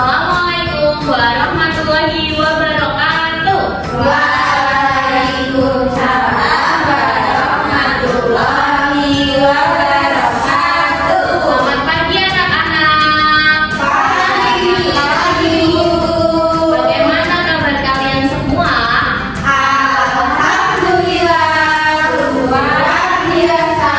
Assalamualaikum warahmatullahi wabarakatuh. Waalaikumsalam warahmatullahi wabarakatuh. Selamat pagi anak-anak. Pagi, Bu. Bagaimana kabar kalian semua? Alhamdulillah, luar biasa.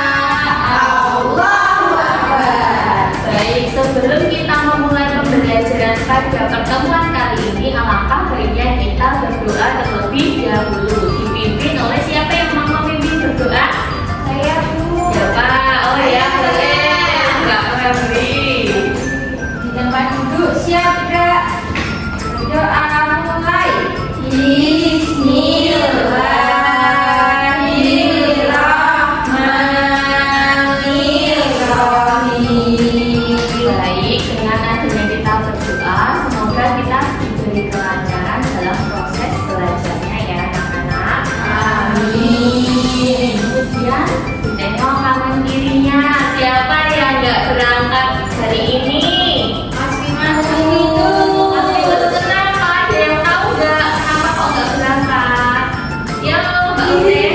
Allahu Akbar. Baik, sebelum kita memulai pembelajaran pada pertemuan kali ini, alangkah baiknya kita berdoa terlebih dahulu. Dipimpin oleh siapa yang mau memimpin berdoa? Saya, Bu. Siapa? Oh ya, boleh. Mbak Febri. Di tempat duduk siap, Kak? Berdoa mulai. Bismillahirrahmanirrahim. Baik, dengan adanya kita berdoa, semoga kita diberi kelancaran dalam proses belajarnya ya anak-anak. Amin. Kemudian ditengok kanan kirinya, siapa yang nggak berangkat hari ini? Mas Firman itu. Mas Firman, kenapa? Ada yang tahu nggak kenapa kok nggak berangkat? Ya, Mbak Urin.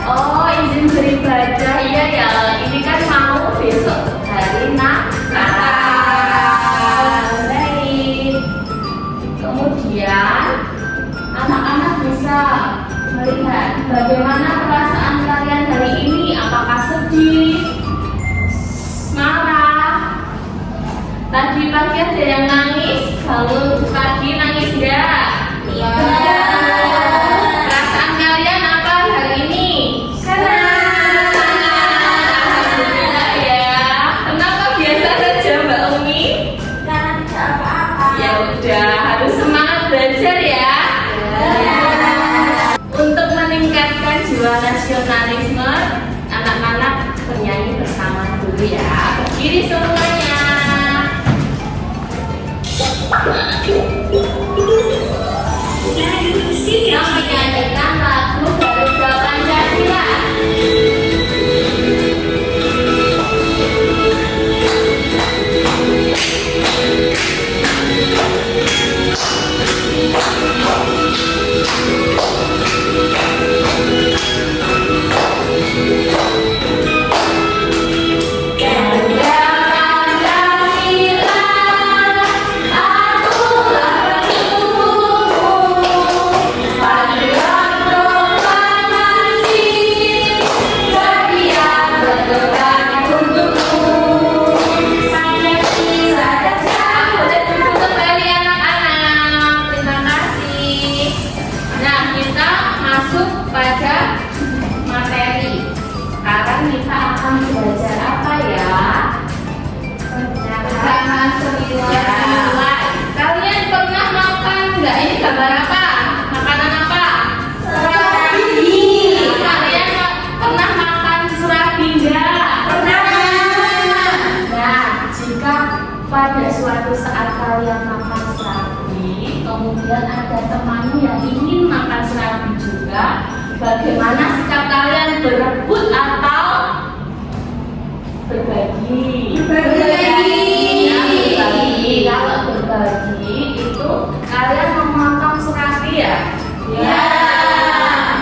Oh, izin beribadah. Iya ya, ini kan mau besok hari Natal. Baik. Kemudian anak-anak bisa melihat bagaimana perasaan kalian hari ini. Apakah sedih, marah? Tadi pagi ada yang nangis, bangun pagi nangis nggak? Iya. Perasaan kalian apa hari ini? Alhamdulillah ya. Kenapa biasa saja Mbak Umi? Karena tidak apa-apa. Ya udah, harus semangat belajar ya. Untuk meningkatkan jiwa nasionalisme, anak-anak bernyanyi bersama dulu ya. Berdiri semuanya. Kita menyanyikan lagu Garuda Pancasila. Garuda Pancasila, akulah penuhmu. Patriot proklamasi, sedia berdebat untukmu. Pancasila dasar. Boleh duduk kembali anak-anak. Terima kasih. Nah, kita masuk pada materi. Sekarang kita akan belajar apa ya? Pecahan Ya. Kalian pernah makan nggak? Ini gambar apa? Makanan apa? Serabi. Kalian pernah makan surabi nggak? Pernah. Nah, jika pada suatu saat kalian makan serabi, kemudian ada temanmu yang ingin makan serabi juga, bagaimana sikap kalian, berebut atau berbagi? Berbagi. Ya, berbagi. Kalau berbagi itu kalian memotong serabi ya? Ya.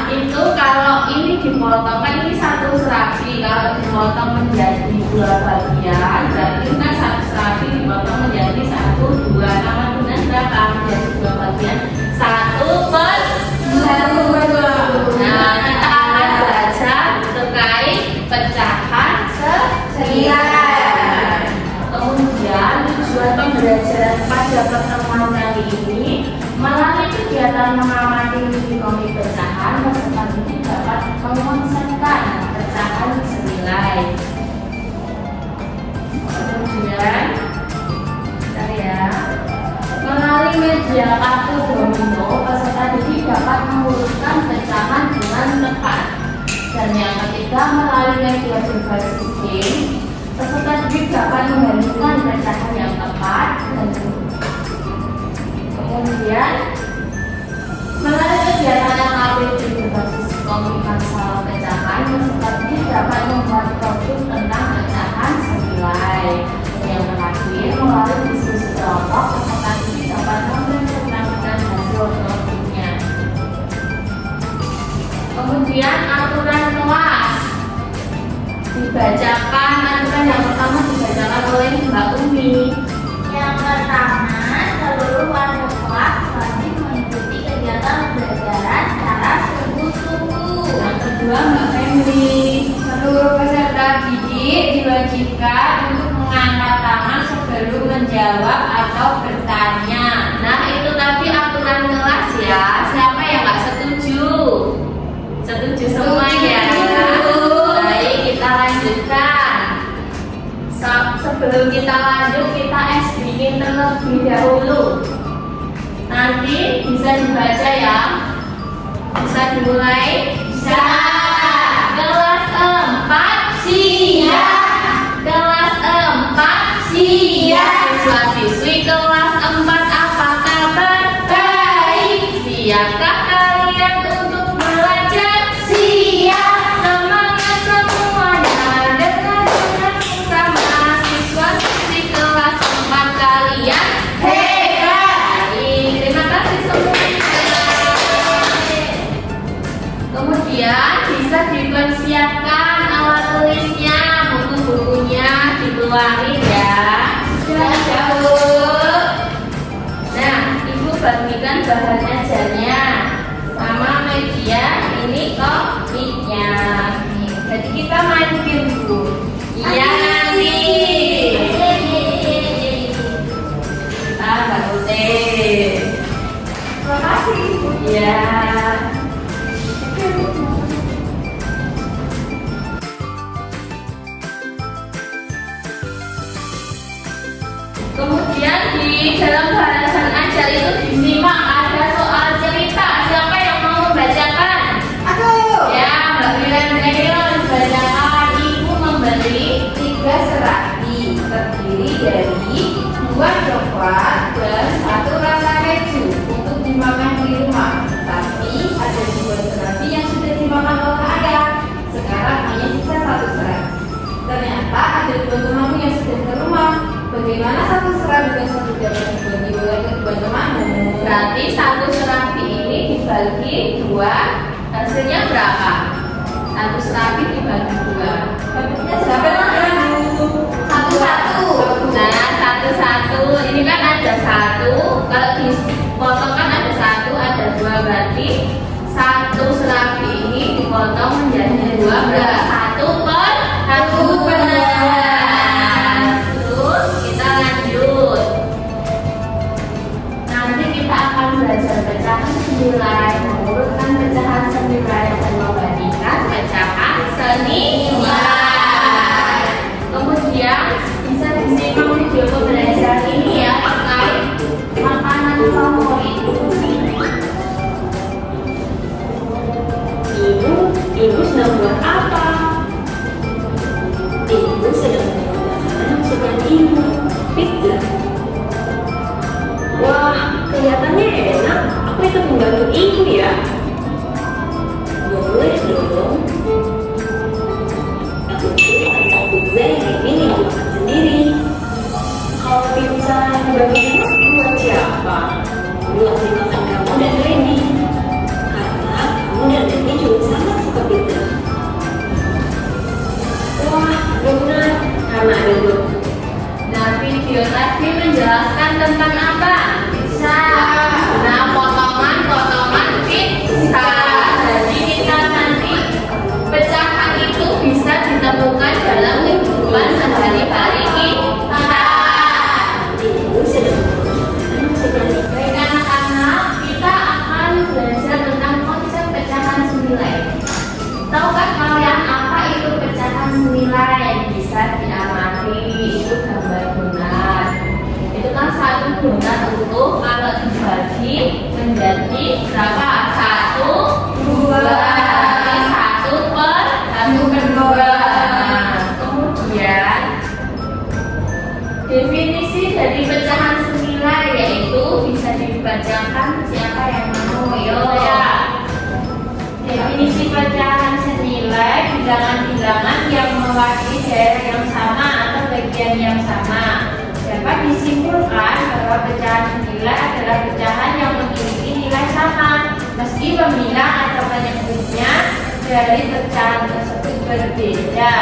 Itu kalau ini dipotong, kan ini satu serabi. Kalau dipotong menjadi dua bagian, berarti kan satu serabi dipotong menjadi satu, dua. Nama benar berapa? Menjadi dua bagian, satu per. Nah, kita akan belajar terkait pecahan sekian. Kemudian tujuan pembelajaran pada pertemuan kali ini melalui kegiatan mengamati komik pecahan, peserta didik dapat mengonsepkan pecahan senilai. Kemudian, bentar ya. Melalui media kartu domino, peserta didik dapat mengurutkan pecahan dengan tepat. Dan yang ketiga, melalui media berbasis game, peserta didik dapat menentukan pecahan yang tepat. Dan kemudian, melalui kegiatan yang APD berbasis komik masalah pecahan, peserta didik dapat membuat produk tentang pecahan senilai. Yang terakhir, melalui diskusi kelompok juga untuk mengangkat tangan sebelum menjawab atau bertanya. Nah, itu tadi aturan kelas ya. Siapa yang nggak setuju? Setuju semua ya? Baik, kita lanjutkan. Sebelum kita lanjut, kita bikin terlebih dahulu. Nanti bisa dibaca ya. Bisa dimulai? Bisa. Kelas 4 siap. Kelas 4 siap. Siswa-siswi kelas 4 apa kabar? Baik. Siapkah kalian untuk belajar? Siap. Semangat semuanya dengan bersama siswa-siswi kelas 4 kalian hebat. Baik, terima kasih semuanya. Kemudian bisa dipersiapkan alat tulisnya, buku-bukunya dikeluarin ya. Sudah jauh. Nah, ibu bagikan bahan ajarnya sama media ini komiknya. Jadi kita main game bu. Iya nanti. Baru deh. Terima kasih ibu. Ya. Kemudian di dalam bahasan ajar itu disimak ada soal cerita. Siapa yang mau membacakan? Aku. Ya, Mbak Wilan bacakan. Ibu membeli 3 serabi terdiri dari 2 coklat dan 1 rasa keju untuk dimakan di rumah. Tapi ada 2 serabi yang sudah dimakan oleh ayah. Sekarang hanya sisa 1 serabi. Ternyata ada 2 temanmu yang sudah ke rumah. Bagaimana 1 serabi dan 1 dapat dibagi oleh kedua temanmu? berarti 1 serabi ini dibagi 2, hasilnya berapa? 1 serabi dibagi 2. Dapatnya siapa yang satu-satu. Nah, 1-1 ini kan ada 1. Kalau dipotong kan ada 1, ada 2, berarti 1 serabi ini dipotong menjadi 2, berarti 1 per 1 benar. Terus kita lanjut. Nanti kita akan belajar pecahan senilai, mengurutkan pecahan senilai dan membandingkan pecahan senilai. Kemudian bisa disimak video pembelajaran ini ya terkait makanan favorit. Ibu sedang buat apa? Ibu sedang membuat makanan kesukaan ibu, pizza. Wah, kelihatannya enak. Aku ikut membantu ibu ya. Boleh dong. Aku tentang pizza yang ini dimakan sendiri. Kalau pizza yang dibantu ibu buat siapa? Buat dimakan kamu dan Randy. Karena kamu dan Randy juga sangat suka pizza. Wah, benar. Karena ada dua. Nah, video tadi menjelaskan tentang apa? Pizza. Nah, potongan-potongan pizza. Jadi kita nanti pecahan itu bisa ditemukan dalam kehidupan sehari-hari kita. Ibu sedang membuat makanan kesukaan ibu. Baik anak-anak, kita akan belajar tentang konsep pecahan senilai. Tahukah kalian apa itu pecahan senilai? Bisa diamati, itu gambar donat. Itu kan 1 donat utuh kalau dibagi menjadi berapa? 1, 2. Berarti 1 per 2. Kemudian definisi dari pecahan senilai yaitu bisa dibacakan siapa yang mau yo ya. Definisi pecahan senilai bilangan-bilangan yang mewakili daerah yang sama atau bagian yang sama. Dapat disimpulkan bahwa pecahan senilai adalah pecahan yang memiliki nilai sama meski pembilang atau penyebutnya dari pecahan tersebut berbeda.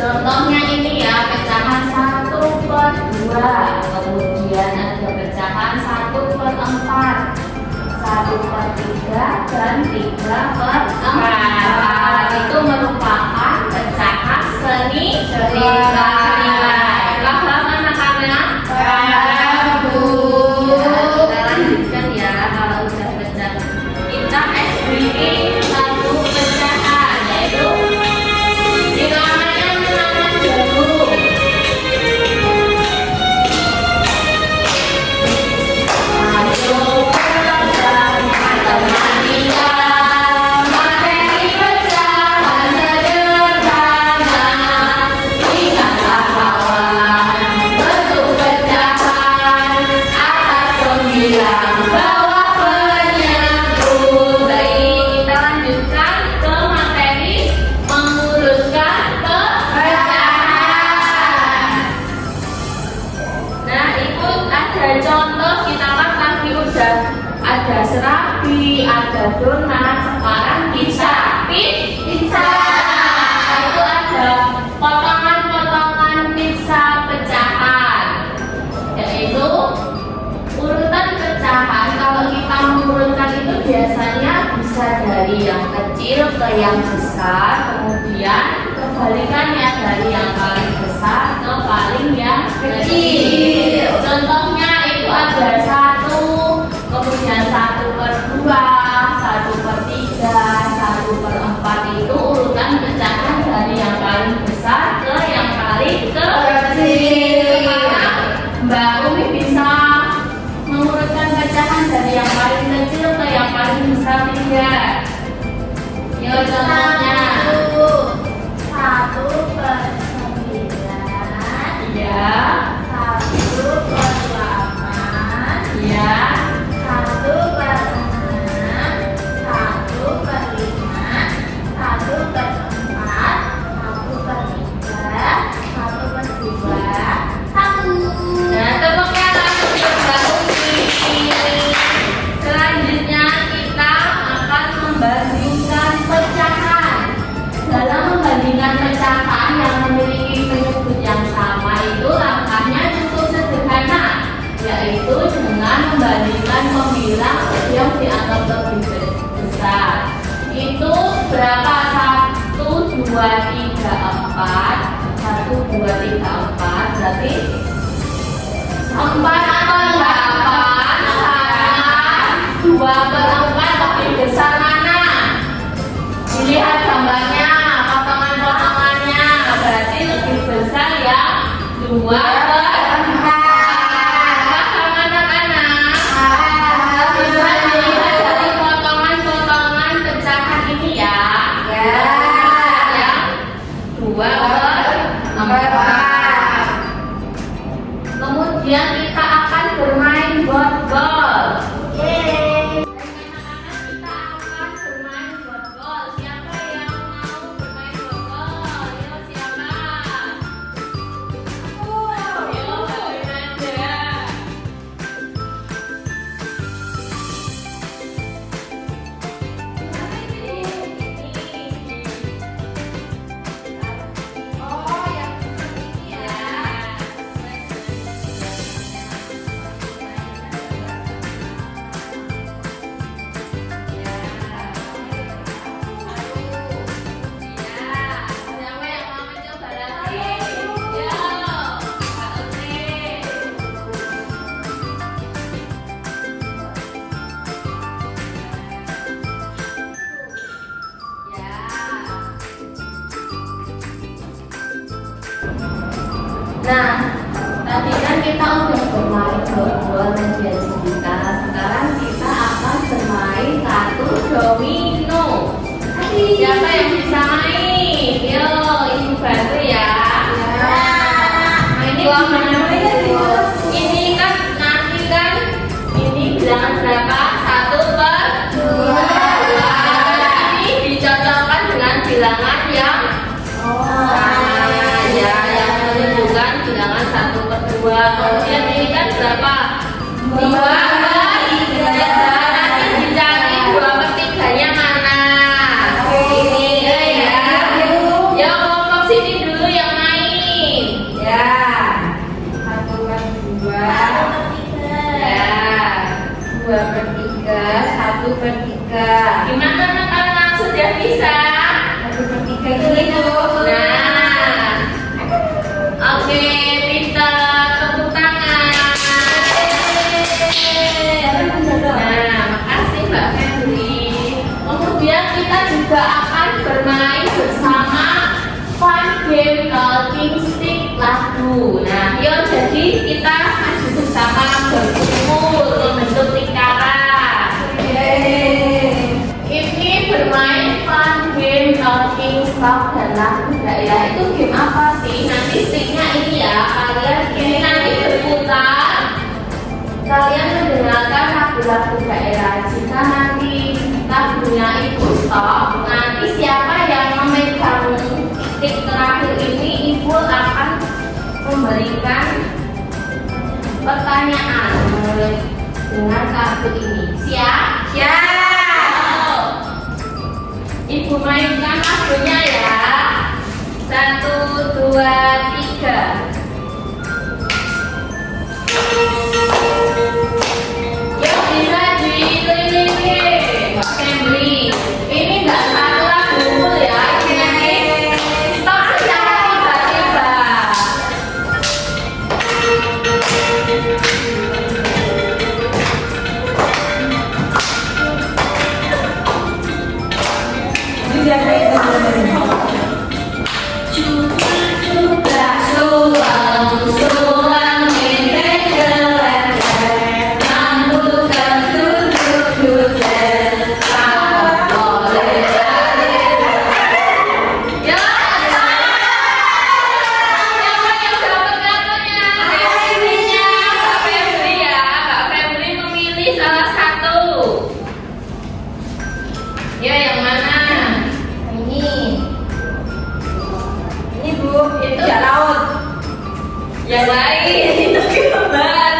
Contohnya ini ya, pecahan 1 per 2, kemudian ada pecahan 1 per 4, 1 per 3, dan 3 per 4. Itu merupakan pecahan senilai. bilang bahwa penyambut. Baik, kita lanjutkan ke materi menguruskan pecahan. Nah, ikut ada contoh, kita kan tadi udah ada serabi, ada donat, sekarang pizza. Pizza itu ada potongan-potongan pizza pecahan, yaitu urutan pecahan. Kalau kita mengurutkan itu biasanya bisa dari yang kecil ke yang besar, kemudian kebalikannya dari yang paling besar ke paling yang kecil. Contohnya itu ada 1, kemudian 1/2, 1/3, 1/4 itu urutan pecahan dari yang paling besar ke yang paling kecil. Mbak Umi bisa mengurutkan pecahan dari yang paling kecil ke yang paling besar tidak? Yuk contohnya. 1/9, Ya, 1/8, ya. 1/6, 1/5, 1/4, 1/3, 1/2, 1. Nah, tepuknya langsung ke Mbak Umi. Selanjutnya kita akan membandingkan pecahan. Dalam membandingkan pecahan yang memiliki penyebut yang sama itu langkahnya cukup sederhana, yaitu dengan membandingkan pembilang yang dianggap lebih besar. Itu berapa? 1, 2, 3, 4. 1, 2, 3, 4. Berarti 4/8 sama 2/4 lebih besar mana? Dilihat gambarnya, potongan-potongannya, berarti lebih besar ya 2/4. Paham anak-anak? Bisa dilihat dari potongan-potongan pecahan ini ya. Ya, 2/4. Kemudian kita akan bermain botbol. Anak-anak kita akan bermain botbol. Siapa yang mau bermain botbol? Yo, siapa? Yo, bermain aja. Oh, yang seperti ini ya. Siapa yang mau mencoba lagi? Yo, Kak Utri. Ya. Nah, tadi kan kita udah bermain botbol media kita. Sekarang kita akan bermain kartu domino. Siapa yang bisa main? Yo, ibu bantu ya. Ini gimana? Ini kan nanti kan ini bilangan berapa? 1/2. Ini dicocokkan dengan bilangan yang ya, yang menunjukkan bilangan 1/2. Kemudian ini kan berapa? 2/3. Nanti dicari 2/3-nya mana? Ini ya. Ya, kelompok sini dulu yang main. Ya. 1/2, Ya. 2/3, 1/3. Gimana anak-anak sudah bisa? 1/3 gitu. Nah, oke, pintar, tepuk tangan. Nah, makasih Mbak Febri. Kemudian kita juga akan bermain bersama fun game talking stick lagu. Nah, yuk jadi kita maju bersama berkumpul membentuk lingkaran. Ini bermain fun game talking stock dan lagu ya. Itu game apa sih? Nanti sticknya ini ya. Kalian ini nanti berputar. Kalian mendengarkan lagu daerah. Jika nanti lagunya itu stop, nanti siapa yang memegang titik terakhir ini, ibu akan memberikan pertanyaan dengan kartu ini. Siap? Siap. Ibu mainkan lagunya ya. 1, 2, 3. Yuk bisa dikelilingi Mbak Febri. Ini nggak satu lagu full ya. Ini nanti stop secara tiba-tiba. Sulang mendek keletek, rambutkan duduk-duduk, tak boleh ya. Siapa yang dapat kartunya? Pilihnya Mbak Febri ya. Mbak Febri memilih salah satu. Ya, yang mana? Ini Bu, itu ya laut. yang lain itu gambar.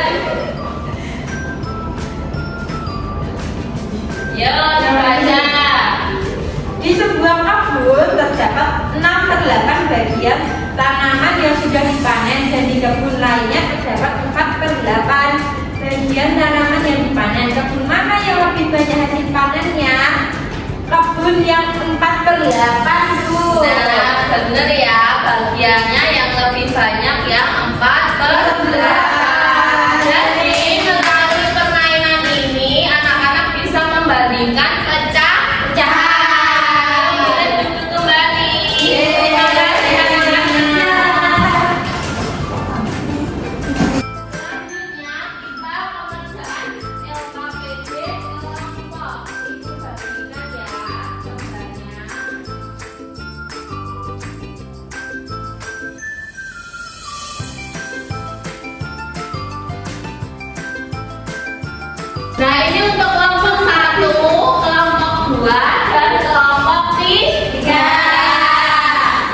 Yo, dibaca. Di sebuah kebun terdapat 6/8 bagian tanaman yang sudah dipanen dan di kebun lainnya terdapat 4/8 bagian tanaman yang dipanen. Kebun mana yang lebih banyak hasil panennya? Kebun yang 4/8, Bu. Nah, bener ya, bagiannya yang lebih banyak yang 4/8. Jadi melalui permainan ini anak-anak bisa membandingkan pecahan. Boleh duduk kembali. Terima kasih anak-anak. Selanjutnya kita pengerjaan LKPD kelompok. Ibu bagikan ya gambarnya. Nah, ini untuk kelompok 1, kelompok 2, dan kelompok 3.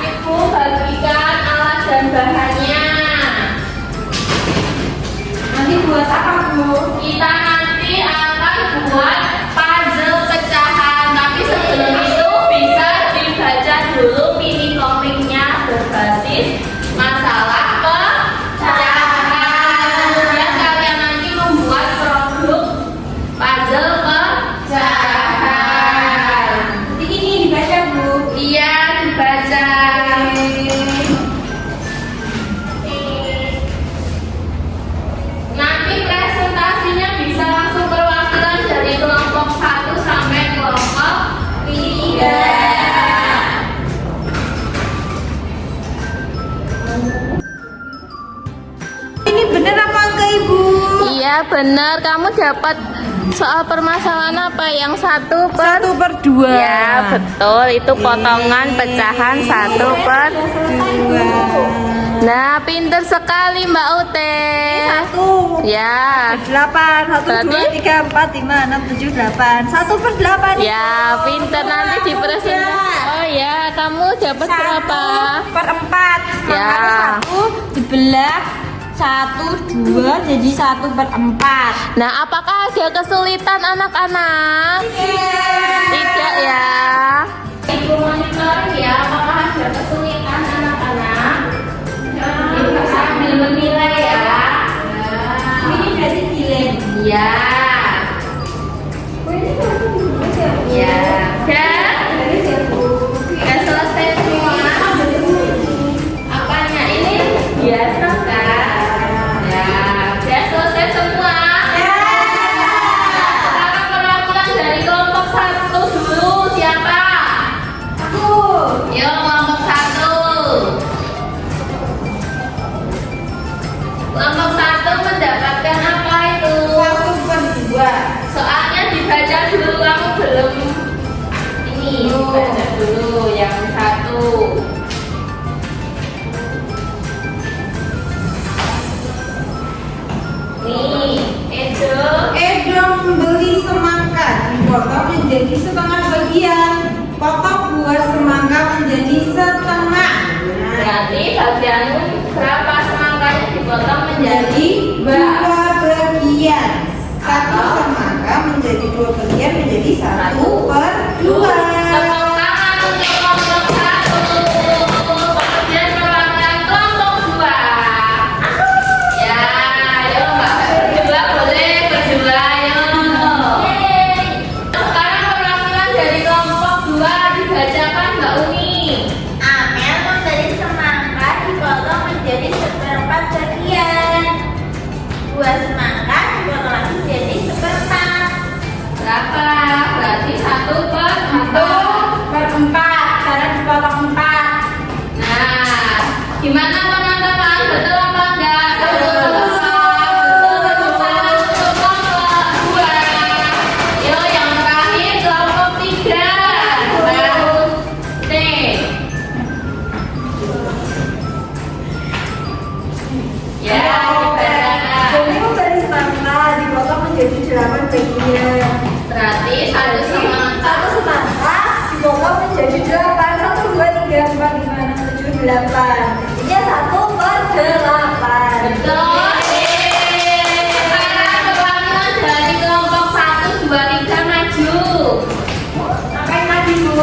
Ibu bagikan alat dan bahannya. Nanti buat apa, Bu? Kita nanti akan buat puzzle pecahan. Tapi sebelum itu bisa dibaca dulu mini komiknya berbasis masalah pecahan. Kemudian kalian nanti membuat produk puzzle pecahan. Nanti ini dibaca, Bu. Iya, dibaca. Nanti presentasinya bisa langsung perwakilan dari kelompok 1 sampai kelompok 3. Ini bener apa enggak, Ibu? Iya benar, kamu dapat soal permasalahan apa? Yang 1/2. 1/2. Ya betul, itu potongan pecahan 1/2. Nah, pinter sekali Mbak Ute. 1 Ya. 8, 1, Berarti? 2, 3, 4, 5, 6, 7, 8. 1/8. Ya, pinter nanti dipresentasikan. Oh ya, kamu dapat berapa? 1/4. Ya. Makanya 1 dibelah 1, 2 jadi 1/4. Nah, apakah ada kesulitan anak-anak? Tidak ya. Ibu monitor ya, apakah ada kesulitan anak-anak? Ibu sambil menilai ya. Ini berarti dilem. Ya. Ya. Dan sudah selesai semua. Apanya ini? Biasa kan? Ya, sudah selesai semua. Sekarang perwakilan dari kelompok 1 dulu siapa? Aku. Yuk, kelompok 1. Kelompok 1 mendapatkan apa itu? 1/2. Soalnya dibaca dulu, kamu belum ini dibaca dulu yang 1. Nih, itu Dong bagian berapa semangkanya dipotong menjadi dua bagian. Satu semangka menjadi dua bagian menjadi 1/2. Tepuk tangan untuk kelompok 1. Kemudian melakukan kelompok 2. Ya, ayo Mbak berdua boleh berdua, ayo. Sekarang keterampilan dari kelompok 2 dibacakan Mbak Umi. Amel memberi semangka dipotong menjadi seperempat bagian. Dua semangka dipotong lagi menjadi seperempat. Berapa? Berarti 1/4. 1/4 karena dipotong 4. Nah, gimana teman-teman? Betul apa enggak? Betul. Betul. Untuk kelompok 2. Yo, yang terakhir kelompok 3. Baru T. Ya, dibacakan. Jadi memberi semangka dipotong menjadi 8 bagian. Berarti satu semangka. Satu semangka dipotong menjadi 8. 1, 2, 3, 4, 5, 6, 7, 8. Jadinya 1/8. Betul. Sekarang keterampilan dari kelompok 1, 2, 3 maju. Ngapain tadi, Bu?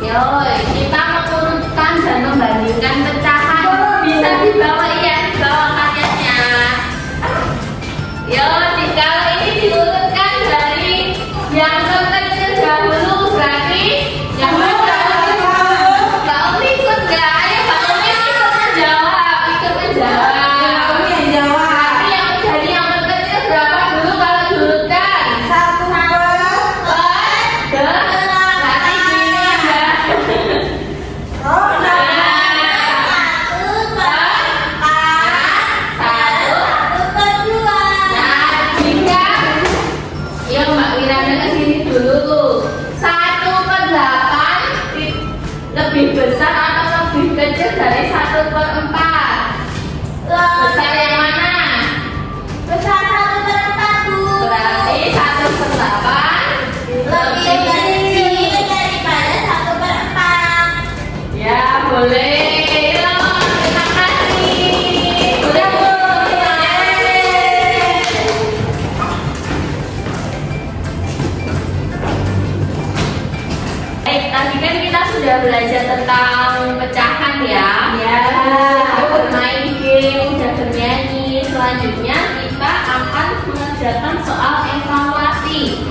Yo, kita mengurutkan dan membandingkan pecahan. Bisa dibawa ya, dibawa karyanya. Yo, kalau ini diurutkan dari yang terkecil dahulu, berarti yang dahulu. Mbak Umi ikut nggak? Ayo Mbak Umi ikut menjawab, ikut menjawab. Kamu yang jawab. Tapi yang dari yang terkecil berapa dulu kalau diurutkan? 1/4. Berarti gini ya. Oh, Iya Mbak Wiranda ke sini dulu. 1/8 lebih besar atau lebih kecil dari 1/4? Besar yang mana? Besar 1/4, Bu. Berarti 1/8 Lebih kecil daripada 1/4. Ya boleh. Terima kasih. Boleh Bu. Baik, tadi kan kita sudah belajar tentang pecahan ya. Ya. Kita bermain game, udah bernyanyi. Selanjutnya kita akan mengerjakan soal evaluasi.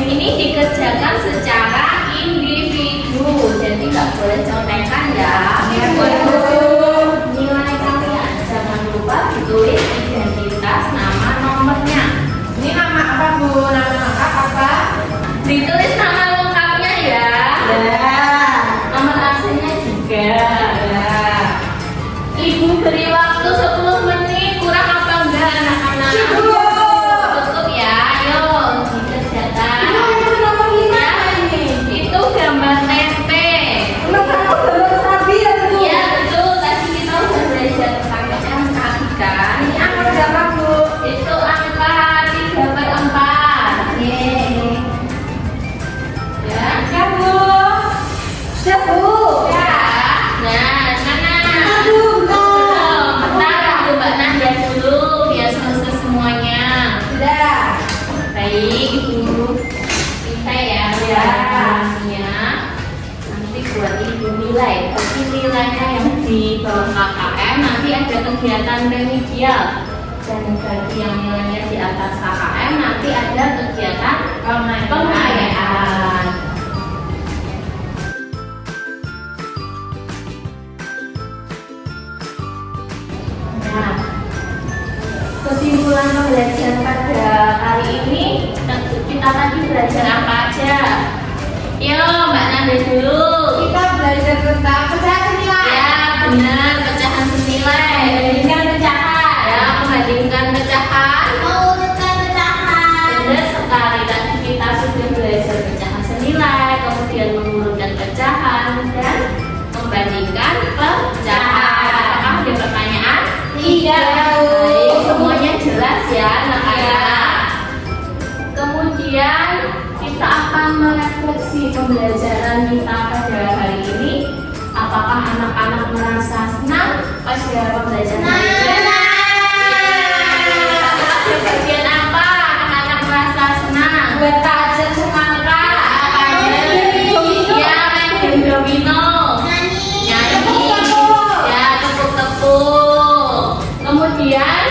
Ini dikerjakan secara individu, jadi nggak boleh contekan ya. Ya, betul. Nilai kalian jangan lupa ditulis identitas, nama, nomornya. Ini nama apa, Bu? Nama lengkap apa? Ditulis nama lengkapnya ya. Ya. Nomor absennya juga. Ya. Ibu beri waktu 10 menit, kurang apa enggak anak-anak? Cukup. Cukup ya, ayo dikerjakan. Itu nomor 5 ini. Itu gambar tempe. Nomor 1 gambar sapi ya, Bu? Iya betul, tadi kita udah belajar tentang pecahan sapi kan. Ini angka berapa, Bu? Itu angka 3/4. Yeay. Ya. Ya, Bu. Siap, Bu. Ya. Nah, sana. Aduh, Belum. Bentar, aku Mbak Nadia dulu biar selesai semuanya. Sudah. Baik, Ibu. Kita ya, Ya. hasilnya. Nanti buat Ibu nilai. Tapi nilainya yang di bawah KKM nanti ada kegiatan remedial. Dan bagi yang nilainya di atas KKM nanti ada kegiatan pengayaan. Nah, kesimpulan pembelajaran pada kali ini kita tadi belajar apa aja? Yo, Mbak Nanda dulu. Kita belajar tentang pecahan senilai. Ya, benar, pecahan senilai. Membandingkan pecahan. Ya, membandingkan pecahan. Mengurutkan pecahan. Benar sekali, tadi kita sudah belajar pecahan senilai, kemudian mengurutkan pecahan dan membandingkan pecahan. Apakah ada pertanyaan? Tidak. Baik, semuanya jelas ya anak-anak. Kemudian kita akan merefleksi pembelajaran kita pada hari ini. Apakah anak-anak merasa senang pas ya pembelajaran Nah. hari ini? Ada bagian apa anak-anak merasa senang? Buat takjil semangka. Apa aja? Ya, main game domino. Nyanyi. Ya, tepuk-tepuk. Kemudian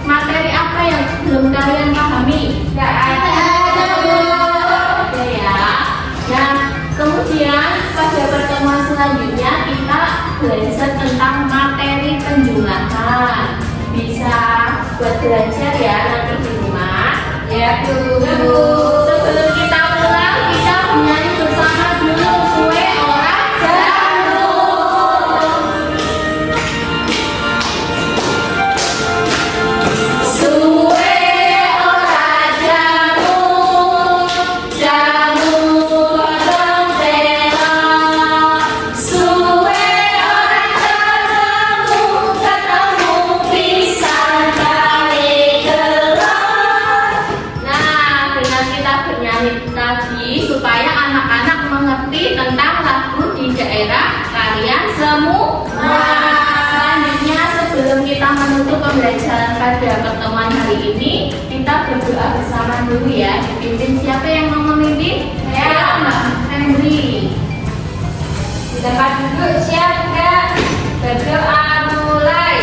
materi apa yang belum kalian pahami? Nggak ada. Oke ya. Nah, kemudian pada pertemuan selanjutnya kita belajar tentang materi penjumlahan. Bisa buat belajar ya nanti di rumah. Ya, Bu. Sebelum kita pulang, kita bernyanyi bersama dulu suwe ora jamu. Suwe ora jamu, jamu godhong tela. Suwe ora jamu, ketemu pisan kali kelak. Nah, dengan kita bernyanyi tadi supaya anak-anak mengerti tentang lagu di daerah kalian semua. Selanjutnya sebelum kita menutup pembelajaran pada pertemuan hari ini, kita berdoa bersama dulu ya. Dipimpin siapa yang mau memimpin? Saya. Mbak Henry. Di tempat duduk siap nggak? Berdoa mulai.